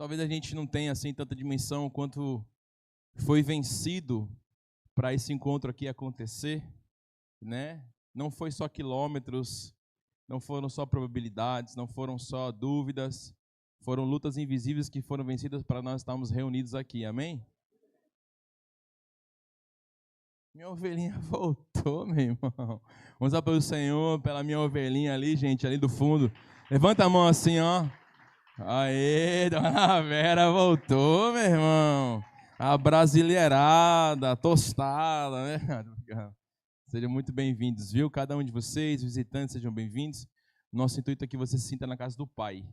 talvez a gente não tenha assim tanta dimensão quanto foi vencido para esse encontro aqui acontecer, né? Não foi só quilômetros, não foram só probabilidades, não foram só dúvidas, foram lutas invisíveis que foram vencidas para nós estarmos reunidos aqui, amém? Minha ovelhinha voltou, meu irmão. Vamos lá pelo Senhor, pela minha ovelhinha ali, gente, ali do fundo. Levanta a mão assim, ó. Aê, dona Vera voltou, meu irmão. A brasileirada, a tostada, né? Sejam muito bem-vindos, viu? Cada um de vocês, visitantes, sejam bem-vindos. Nosso intuito é que você se sinta na casa do Pai.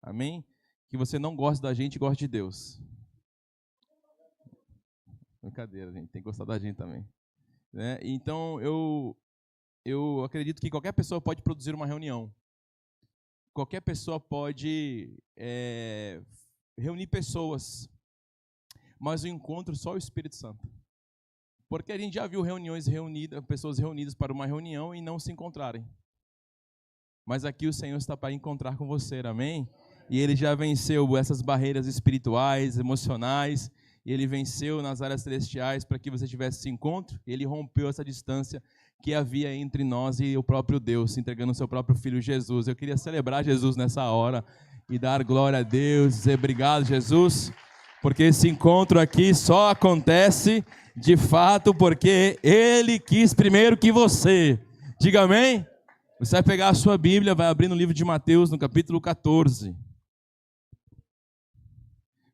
Amém? Que você não goste da gente e goste de Deus. Brincadeira, gente. Tem que gostar da gente também. Né? Então, eu acredito que qualquer pessoa pode produzir uma reunião. Qualquer pessoa pode reunir pessoas. Mas o encontro só o Espírito Santo. Porque a gente já viu pessoas reunidas para uma reunião e não se encontrarem. Mas aqui o Senhor está para encontrar com você, amém? E Ele já venceu essas barreiras espirituais, emocionais, e Ele venceu nas áreas celestiais para que você tivesse esse encontro. Ele rompeu essa distância que havia entre nós e o próprio Deus, entregando o seu próprio Filho Jesus. Eu queria celebrar Jesus nessa hora e dar glória a Deus, dizer obrigado, Jesus, porque esse encontro aqui só acontece de fato porque Ele quis primeiro que você. Diga amém? Você vai pegar a sua Bíblia, vai abrir no livro de Mateus, no capítulo 14.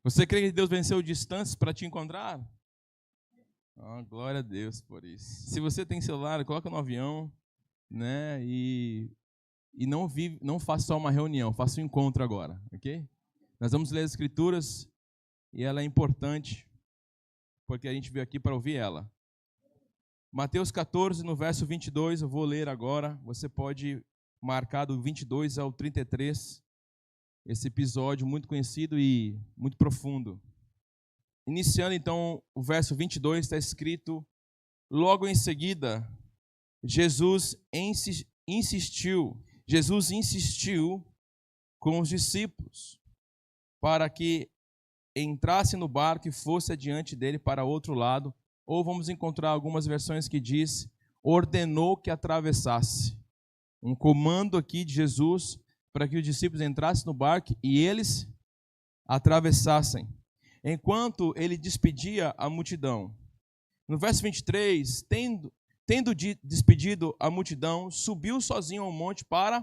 Você crê que Deus venceu distâncias para te encontrar? Oh, glória a Deus por isso. Se você tem celular, coloca no avião, né? E não faça só uma reunião, faça um encontro agora, ok? Nós vamos ler as Escrituras e ela é importante porque a gente veio aqui para ouvir ela. Mateus 14, no verso 22, eu vou ler agora. Você pode marcar do 22 ao 33, esse episódio muito conhecido e muito profundo. Iniciando então o verso 22, está escrito: logo em seguida, Jesus insistiu com os discípulos para que entrasse no barco e fosse adiante dele para outro lado. Ou vamos encontrar algumas versões que diz, ordenou que atravessasse. Um comando aqui de Jesus para que os discípulos entrassem no barco e eles atravessassem. Enquanto ele despedia a multidão. No verso 23, tendo despedido a multidão, subiu sozinho ao monte para...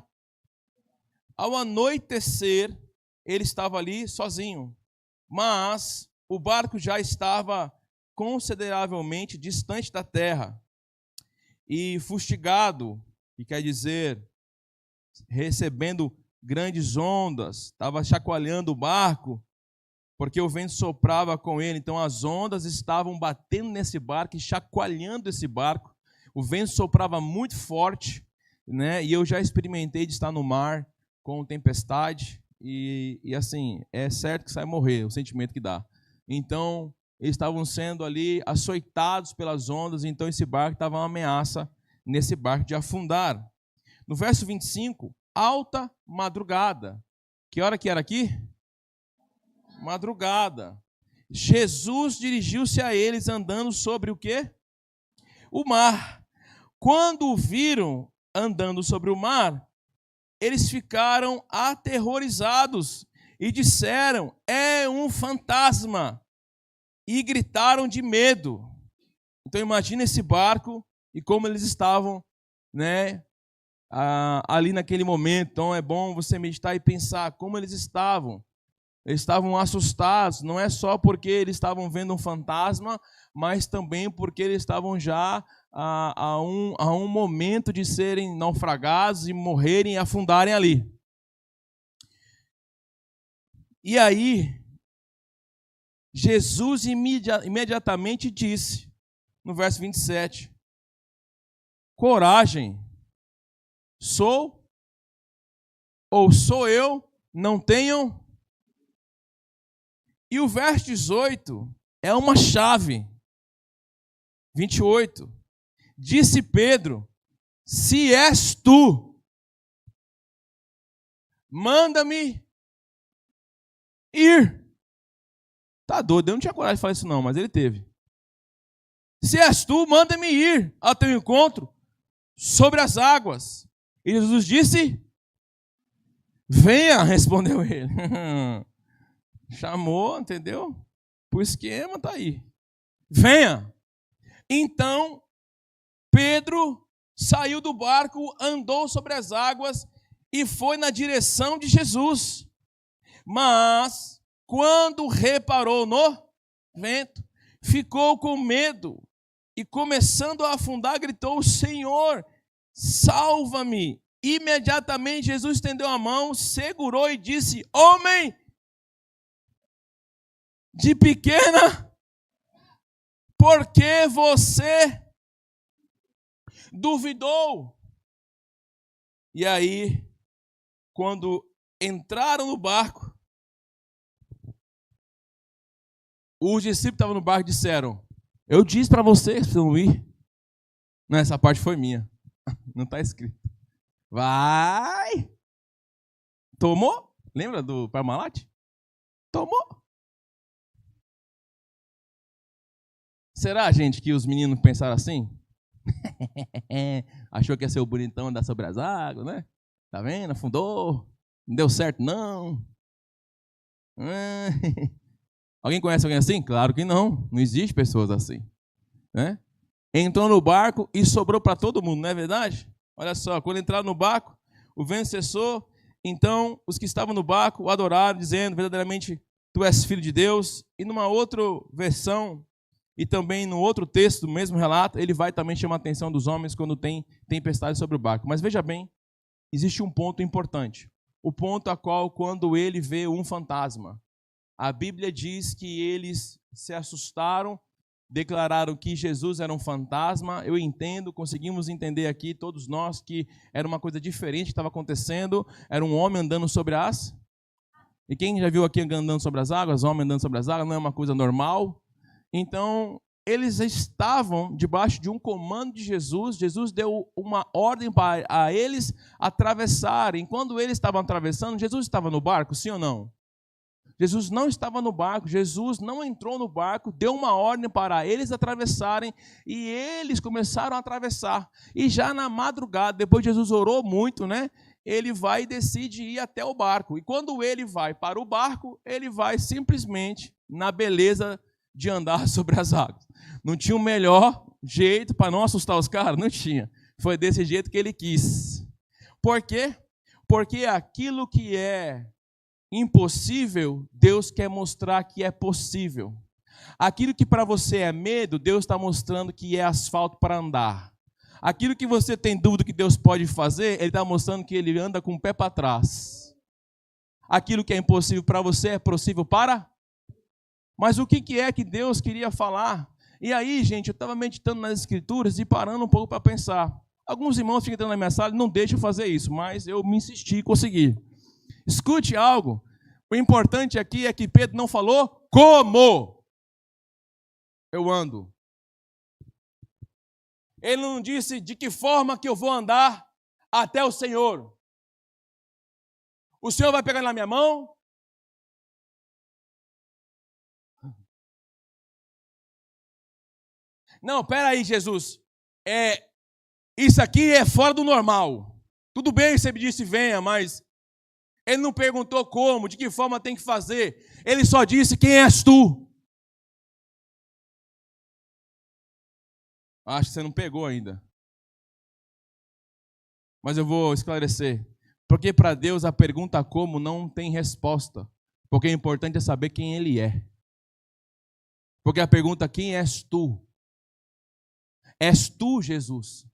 Ao anoitecer, ele estava ali sozinho. Mas o barco já estava consideravelmente distante da terra e fustigado, que quer dizer recebendo grandes ondas, estava chacoalhando o barco, porque o vento soprava com ele, então as ondas estavam batendo nesse barco e chacoalhando esse barco, o vento soprava muito forte, né? E eu já experimentei de estar no mar com tempestade, e assim, é certo que você vai morrer, o sentimento que dá. Então, eles estavam sendo ali açoitados pelas ondas, então esse barco estava uma ameaça nesse barco de afundar. No verso 25, alta madrugada. Que hora que era aqui? Madrugada. Jesus dirigiu-se a eles andando sobre o quê? O mar. Quando o viram andando sobre o mar, eles ficaram aterrorizados e disseram, é um fantasma. E gritaram de medo. Então imagina esse barco e como eles estavam, né, ali naquele momento. Então é bom você meditar e pensar como eles estavam. Eles estavam assustados, não é só porque eles estavam vendo um fantasma, mas também porque eles estavam já a um momento de serem naufragados e morrerem e afundarem ali. E aí, Jesus imediatamente disse, no verso 27, coragem, sou eu, não tenham. E o verso 18 é uma chave. 28, disse Pedro, se és tu, manda-me ir. tá doido, eu não tinha coragem de falar isso não, mas ele teve. Se és tu, manda-me ir ao teu encontro sobre as águas. E Jesus disse, venha, respondeu ele. Chamou, entendeu? O esquema tá aí. Venha. Então, Pedro saiu do barco, andou sobre as águas e foi na direção de Jesus. Mas, quando reparou no vento, ficou com medo e, começando a afundar, gritou, Senhor, salva-me. Imediatamente Jesus estendeu a mão, segurou e disse, homem de pequena, por que você duvidou? E aí, quando entraram no barco, os discípulos estavam no barco e disseram, eu disse para vocês para não ir. Não, essa parte foi minha. Não está escrito. Vai! Tomou? Lembra do Parmalat? Tomou. Será, gente, que os meninos pensaram assim? Achou que ia ser o bonitão andar sobre as águas, né? Tá vendo? Afundou. Não deu certo, não. Alguém conhece alguém assim? Claro que não. Não existe pessoas assim. Né? Entrou no barco e sobrou para todo mundo, não é verdade? Olha só, quando entraram no barco, o vento cessou. Então, os que estavam no barco o adoraram, dizendo, verdadeiramente, tu és filho de Deus. E numa outra versão, e também no outro texto do mesmo relato, ele vai também chamar a atenção dos homens quando tem tempestade sobre o barco. Mas veja bem, existe um ponto importante. O ponto a qual, quando ele vê um fantasma, a Bíblia diz que eles se assustaram, declararam que Jesus era um fantasma. Eu entendo, conseguimos entender aqui, todos nós, que era uma coisa diferente que estava acontecendo. Era um homem andando sobre as... E quem já viu aqui andando sobre as águas? Homem andando sobre as águas, não é uma coisa normal. Então, eles estavam debaixo de um comando de Jesus. Jesus deu uma ordem para eles atravessarem. Quando eles estavam atravessando, Jesus estava no barco, sim ou não? Jesus não estava no barco, Jesus não entrou no barco, deu uma ordem para eles atravessarem e eles começaram a atravessar. E já na madrugada, depois Jesus orou muito, né? Ele vai e decide ir até o barco. E quando ele vai para o barco, ele vai simplesmente na beleza de andar sobre as águas. Não tinha o melhor jeito para não assustar os caras? Não tinha. Foi desse jeito que ele quis. Por quê? Porque aquilo que é impossível, Deus quer mostrar que é possível. Aquilo que para você é medo, Deus está mostrando que é asfalto para andar. Aquilo que você tem dúvida que Deus pode fazer, Ele está mostrando que Ele anda com o pé para trás. Aquilo que é impossível para você é possível para... Mas o que é que Deus queria falar? E aí, gente, eu estava meditando nas Escrituras e parando um pouco para pensar. Alguns irmãos ficam entrando na minha sala e não deixam eu fazer isso, mas eu me insisti e consegui. Escute algo. O importante aqui é que Pedro não falou como eu ando. Ele não disse de que forma que eu vou andar até o Senhor. O Senhor vai pegar na minha mão? Não, peraí, Jesus. Isso aqui é fora do normal. Tudo bem, você me disse venha, mas ele não perguntou como, de que forma tem que fazer. Ele só disse, quem és tu? Acho que você não pegou ainda. Mas eu vou esclarecer. Porque para Deus a pergunta como não tem resposta. Porque o importante é saber quem Ele é. Porque a pergunta, quem és tu? És tu, Jesus?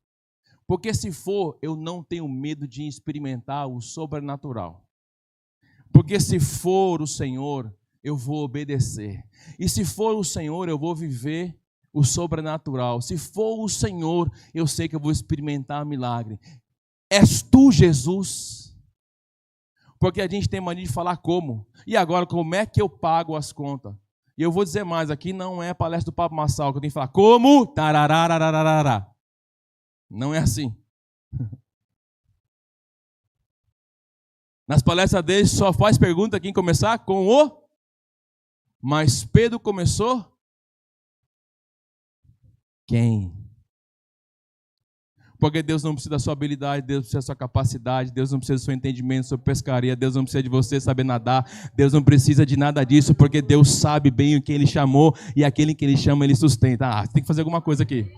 Porque se for, eu não tenho medo de experimentar o sobrenatural. Porque se for o Senhor, eu vou obedecer. E se for o Senhor, eu vou viver o sobrenatural. Se for o Senhor, eu sei que eu vou experimentar milagre. És tu, Jesus? Porque a gente tem mania de falar como. E agora, como é que eu pago as contas? E eu vou dizer mais, aqui não é a palestra do Pablo Massal, que eu tenho que falar como? Tarararararará. Não é assim. Nas palestras dele só faz pergunta quem começar com o Mas Pedro começou? Quem? Porque Deus não precisa da sua habilidade, Deus precisa da sua capacidade, Deus não precisa do seu entendimento sobre pescaria, Deus não precisa de você saber nadar, Deus não precisa de nada disso, porque Deus sabe bem o que Ele chamou e aquele que Ele chama, Ele sustenta. Ah, tem que fazer alguma coisa aqui.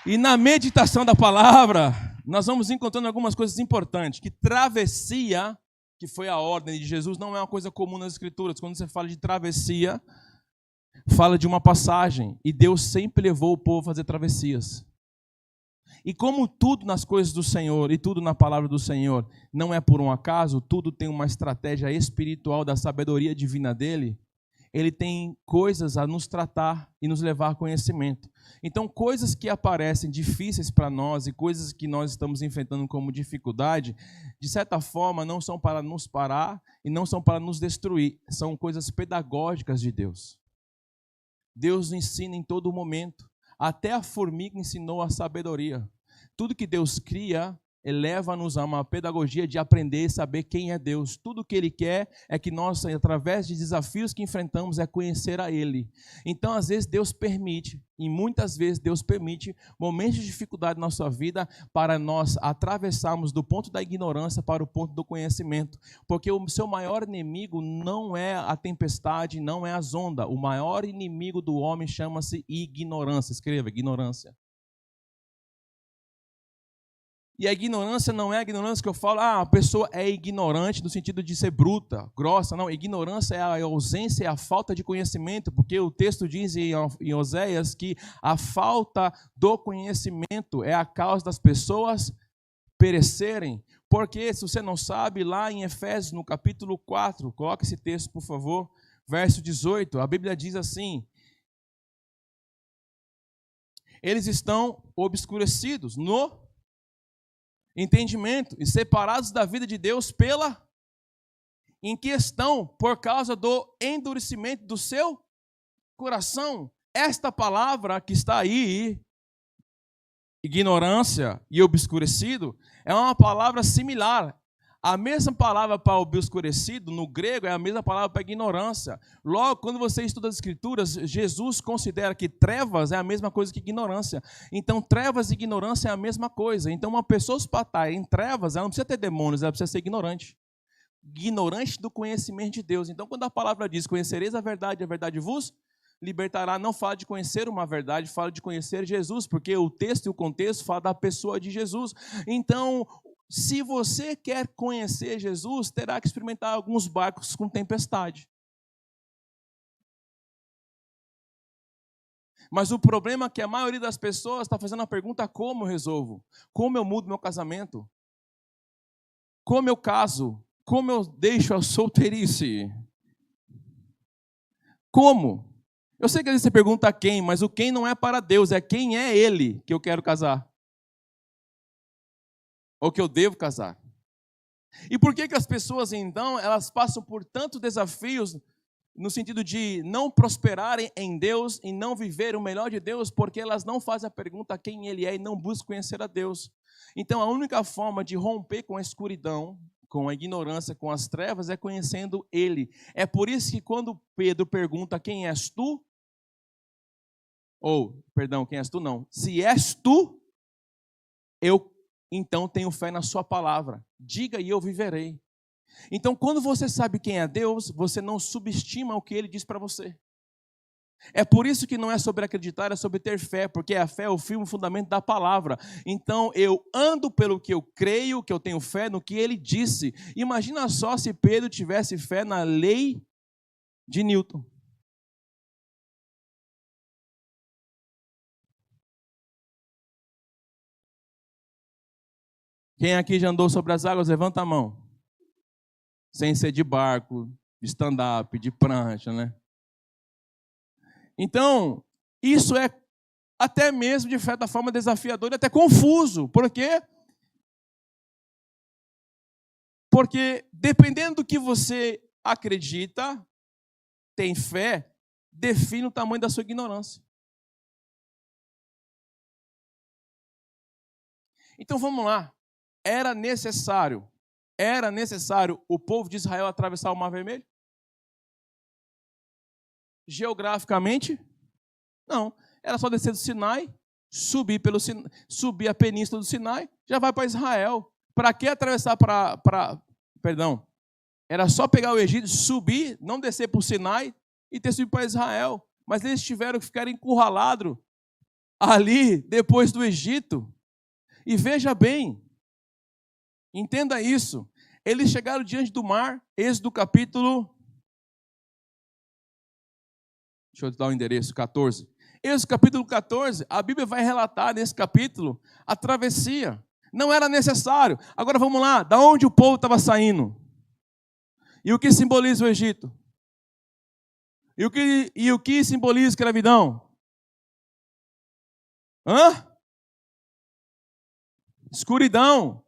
E na meditação da palavra, nós vamos encontrando algumas coisas importantes, que travessia, que foi a ordem de Jesus, não é uma coisa comum nas Escrituras. Quando você fala de travessia, fala de uma passagem, e Deus sempre levou o povo a fazer travessias. E como tudo nas coisas do Senhor, e tudo na palavra do Senhor, não é por um acaso, tudo tem uma estratégia espiritual da sabedoria divina dele, ele tem coisas a nos tratar e nos levar a conhecimento. Então, coisas que aparecem difíceis para nós e coisas que nós estamos enfrentando como dificuldade, de certa forma, não são para nos parar e não são para nos destruir, são coisas pedagógicas de Deus. Deus nos ensina em todo momento. Até a formiga ensinou a sabedoria. Tudo que Deus cria, eleva-nos a uma pedagogia de aprender e saber quem é Deus. Tudo que Ele quer é que nós, através de desafios que enfrentamos, é conhecer a Ele. Então, às vezes, Deus permite, e muitas vezes Deus permite, momentos de dificuldade na nossa vida para nós atravessarmos do ponto da ignorância para o ponto do conhecimento. Porque o seu maior inimigo não é a tempestade, não é as ondas. O maior inimigo do homem chama-se ignorância. Escreva, ignorância. E a ignorância não é a ignorância que eu falo, a pessoa é ignorante no sentido de ser bruta, grossa. Não, ignorância é a ausência, é a falta de conhecimento, porque o texto diz em Oséias que a falta do conhecimento é a causa das pessoas perecerem. Porque, se você não sabe, lá em Efésios, no capítulo 4, coloca esse texto, por favor, verso 18, a Bíblia diz assim: eles estão obscurecidos no entendimento e separados da vida de Deus em questão por causa do endurecimento do seu coração. Esta palavra que está aí, ignorância e obscurecido, é uma palavra similar. A mesma palavra para obscurecido, no grego, é a mesma palavra para ignorância. Logo, quando você estuda as Escrituras, Jesus considera que trevas é a mesma coisa que ignorância. Então, trevas e ignorância é a mesma coisa. Então, uma pessoa para estar em trevas, ela não precisa ter demônios, ela precisa ser ignorante. Ignorante do conhecimento de Deus. Então, quando a palavra diz, conhecereis a verdade vos libertará, não fala de conhecer uma verdade, fala de conhecer Jesus, porque o texto e o contexto fala da pessoa de Jesus. Então, se você quer conhecer Jesus, terá que experimentar alguns barcos com tempestade. Mas o problema é que a maioria das pessoas está fazendo a pergunta: como eu resolvo? Como eu mudo meu casamento? Como eu caso? Como eu deixo a solteirice? Como? Eu sei que às vezes você pergunta quem, mas o quem não é para Deus, é quem é Ele que eu quero casar. Ou que eu devo casar. E por que as pessoas, então, elas passam por tantos desafios no sentido de não prosperarem em Deus e não viver o melhor de Deus, porque elas não fazem a pergunta quem Ele é e não buscam conhecer a Deus. Então, a única forma de romper com a escuridão, com a ignorância, com as trevas, é conhecendo Ele. É por isso que quando Pedro pergunta quem és tu, quem és tu não, se és tu, eu então tenho fé na sua palavra. Diga e eu viverei. Então, quando você sabe quem é Deus, você não subestima o que Ele diz para você. É por isso que não é sobre acreditar, é sobre ter fé, porque a fé é o firme fundamento da palavra. Então, eu ando pelo que eu creio, que eu tenho fé no que Ele disse. Imagina só se Pedro tivesse fé na lei de Newton. Quem aqui já andou sobre as águas, levanta a mão. Sem ser de barco, de stand-up, de prancha, né? Então, isso é até mesmo, de certa forma, desafiador e até confuso. Por quê? Porque, dependendo do que você acredita, tem fé, define o tamanho da sua ignorância. Então, vamos lá. Era necessário era necessário o povo de Israel atravessar o Mar Vermelho? Geograficamente, não. Era só descer do Sinai, subir a península do Sinai, já vai para Israel. Para que atravessar Perdão. Era só pegar o Egito, subir, não descer para o Sinai e ter subido para Israel. Mas eles tiveram que ficar encurralados ali, depois do Egito. E veja bem, entenda isso. Eles chegaram diante do mar, Êxodo capítulo... Deixa eu dar o endereço, 14. Êxodo capítulo 14, a Bíblia vai relatar nesse capítulo a travessia. Não era necessário. Agora vamos lá, da onde o povo estava saindo? E o que simboliza o Egito? E o que simboliza a escravidão? Escuridão.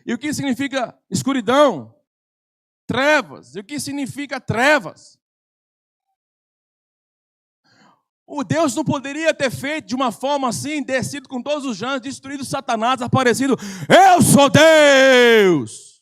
E o que significa escuridão? Trevas. E o que significa trevas? O Deus não poderia ter feito de uma forma assim, descido com todos os anjos, destruído Satanás, aparecido, eu sou Deus.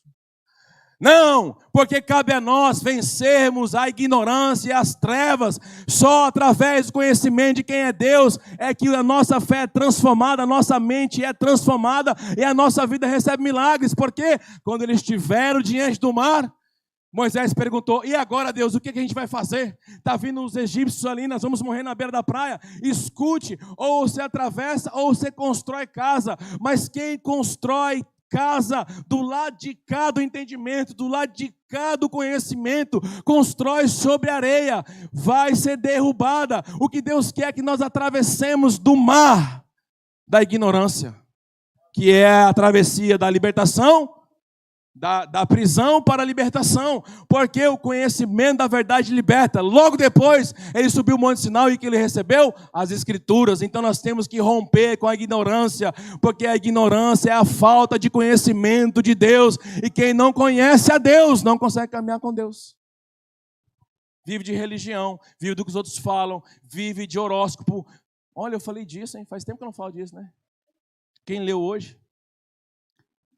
Não, porque cabe a nós vencermos a ignorância e as trevas. Só através do conhecimento de quem é Deus é que a nossa fé é transformada, a nossa mente é transformada e a nossa vida recebe milagres. Porque quando eles estiveram diante do mar, Moisés perguntou, e agora, Deus, o que a gente vai fazer? Está vindo os egípcios ali, nós vamos morrer na beira da praia. Escute, ou você atravessa ou você constrói casa. Mas quem constrói casa do lado de cá do entendimento, do lado de cá do conhecimento, constrói sobre areia, vai ser derrubada. O que Deus quer é que nós atravessemos do mar da ignorância, que é a travessia da libertação, da prisão para a libertação, porque o conhecimento da verdade liberta. Logo depois, ele subiu o Monte Sinai e que ele recebeu? As Escrituras. Então nós temos que romper com a ignorância, porque a ignorância é a falta de conhecimento de Deus, e quem não conhece a Deus não consegue caminhar com Deus. Vive de religião, vive do que os outros falam, vive de horóscopo. Olha, eu falei disso, hein? Faz tempo que eu não falo disso, né? Quem leu hoje?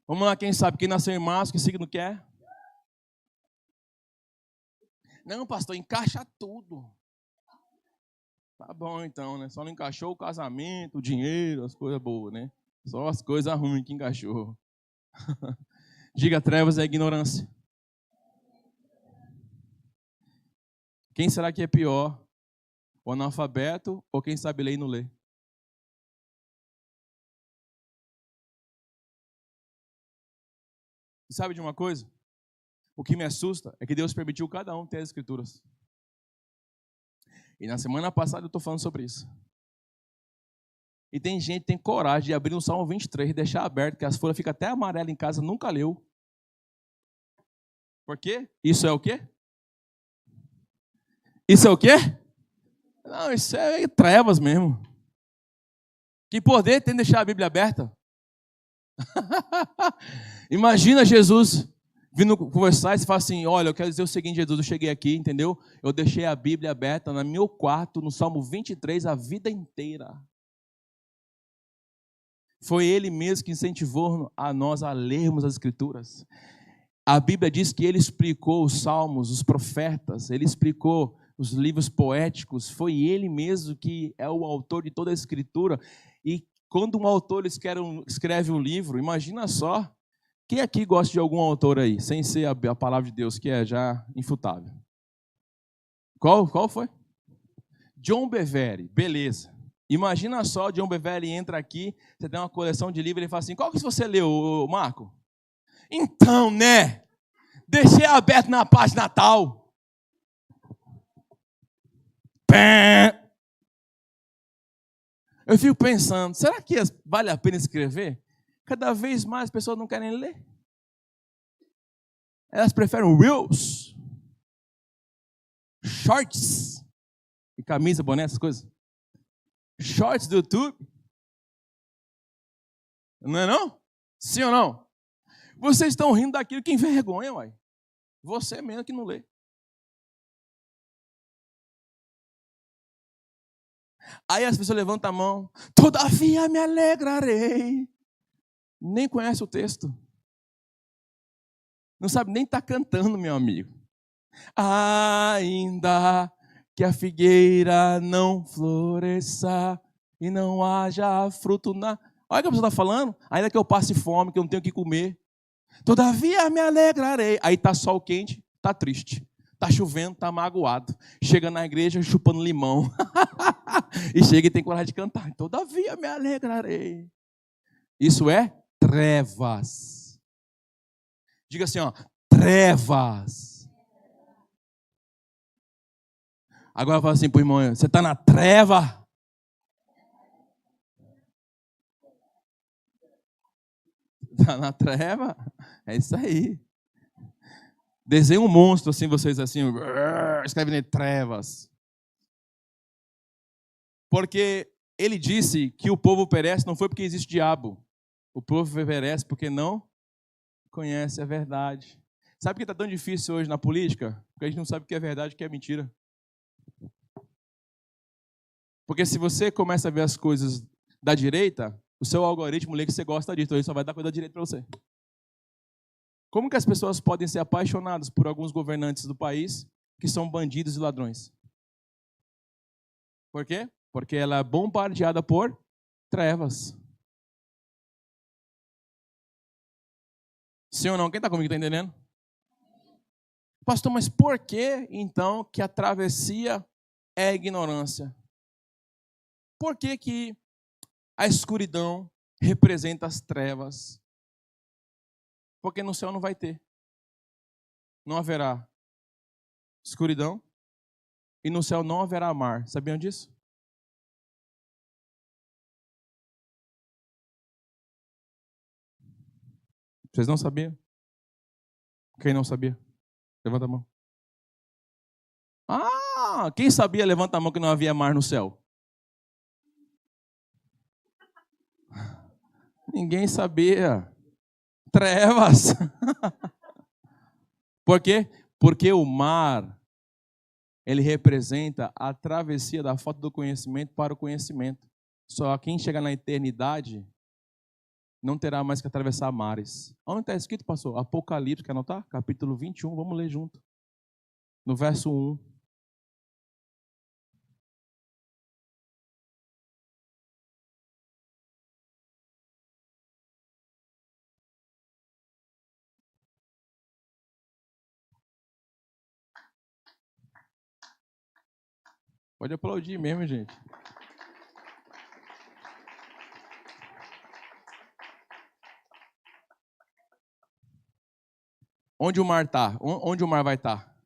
Vamos lá, quem sabe? Quem nasceu em março, que signo quer? Não, pastor, encaixa tudo. Tá bom, então, né? Só não encaixou o casamento, o dinheiro, as coisas boas, né? Só as coisas ruins que encaixou. Diga, trevas é ignorância. Quem será que é pior? O analfabeto ou quem sabe ler e não lê? E sabe de uma coisa? O que me assusta é que Deus permitiu cada um ter as Escrituras. E na semana passada eu estou falando sobre isso. E tem gente que tem coragem de abrir no Salmo 23 e deixar aberto, que as folhas ficam até amarelas em casa, nunca leu. Por quê? Isso é o quê? Isso é o quê? Não, isso é trevas mesmo. Que poder tem de deixar a Bíblia aberta? Imagina Jesus vindo conversar e você fala assim, olha, eu quero dizer o seguinte, Jesus, eu cheguei aqui, entendeu? Eu deixei a Bíblia aberta no meu quarto, no Salmo 23, a vida inteira. Foi Ele mesmo que incentivou a nós a lermos as Escrituras. A Bíblia diz que Ele explicou os Salmos, os profetas, Ele explicou os livros poéticos, foi Ele mesmo que é o autor de toda a Escritura. E quando um autor escreve um livro, imagina só, quem aqui gosta de algum autor aí, sem ser a palavra de Deus, que é já infutável? Qual foi? John Bevere, beleza. Imagina só, John Bevere entra aqui, você tem uma coleção de livros, ele fala assim, qual que você leu, Marco? Então, né, deixei aberto na página tal. Pé. Eu fico pensando, será que vale a pena escrever? Cada vez mais as pessoas não querem ler. Elas preferem reels, shorts, e camisa, boné, essas coisas. Shorts do YouTube. Não é não? Sim ou não? Vocês estão rindo daquilo que envergonha, uai. Você mesmo que não lê. Aí as pessoas levantam a mão. Todavia me alegrarei. Nem conhece o texto. Não sabe nem estar cantando, meu amigo. Ainda que a figueira não floresça e não haja fruto na... Olha o que a pessoa está falando. Ainda que eu passe fome, que eu não tenho o que comer. Todavia me alegrarei. Aí está sol quente, está triste. Está chovendo, está magoado. Chega na igreja chupando limão. E chega e tem coragem de cantar. Todavia me alegrarei. Isso é trevas. Diga assim, ó, trevas. Agora fala assim pro irmão, você está na treva? Está na treva? É isso aí. Desenha um monstro assim, vocês assim, escreve nele trevas. Porque ele disse que o povo perece não foi porque existe diabo. O povo perece porque não conhece a verdade. Sabe por que está tão difícil hoje na política? Porque a gente não sabe o que é verdade e o que é mentira. Porque se você começa a ver as coisas da direita, o seu algoritmo lê que você gosta disso, então ele só vai dar coisa da direita para você. Como que as pessoas podem ser apaixonadas por alguns governantes do país que são bandidos e ladrões? Por quê? Porque ela é bombardeada por trevas. Sim ou não? Quem está comigo está entendendo? Pastor, mas por que então que a travessia é ignorância? Por que que a escuridão representa as trevas? Porque no céu não vai ter. Não haverá escuridão e no céu não haverá mar. Sabiam disso? Vocês não sabiam? Quem não sabia? Levanta a mão. Ah, quem sabia, levanta a mão que não havia mar no céu. Ninguém sabia. Trevas. Por quê? Porque o mar, ele representa a travessia da falta do conhecimento para o conhecimento. Só quem chega na eternidade não terá mais que atravessar mares. Onde está escrito, pastor? Apocalipse, quer anotar? Capítulo 21, vamos ler junto. No verso 1. Pode aplaudir mesmo, gente. Onde o mar está? Onde o mar vai estar?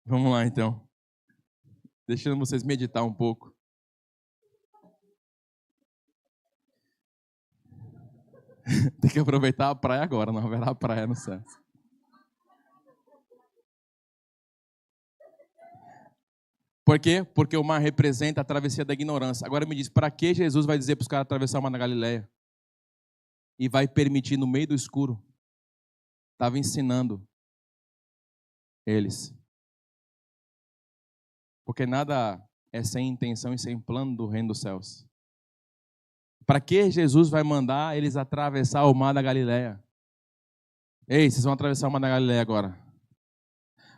Vamos lá, então. Deixando vocês meditar um pouco. Tem que aproveitar a praia agora, não haverá praia no céu. Por quê? Porque o mar representa a travessia da ignorância. Agora me diz, para que Jesus vai dizer para os caras atravessar o mar na Galileia? E vai permitir no meio do escuro? Estava ensinando eles. Porque nada é sem intenção e sem plano do reino dos céus. Para que Jesus vai mandar eles atravessar o mar da Galileia? Ei, vocês vão atravessar o mar da Galileia agora.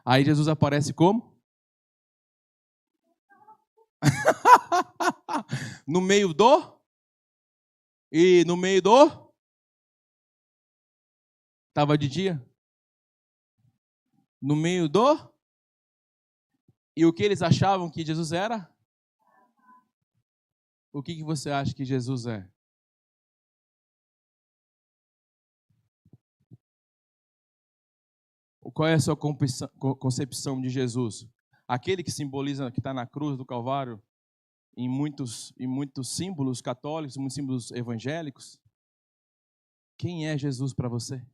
Aí Jesus aparece como? No meio do? E no meio do? Estava de dia? No meio do? E o que eles achavam que Jesus era? O que você acha que Jesus é? Qual é a sua concepção de Jesus? Aquele que simboliza, que está na cruz do Calvário, em muitos símbolos católicos, muitos símbolos evangélicos. Quem é Jesus para você?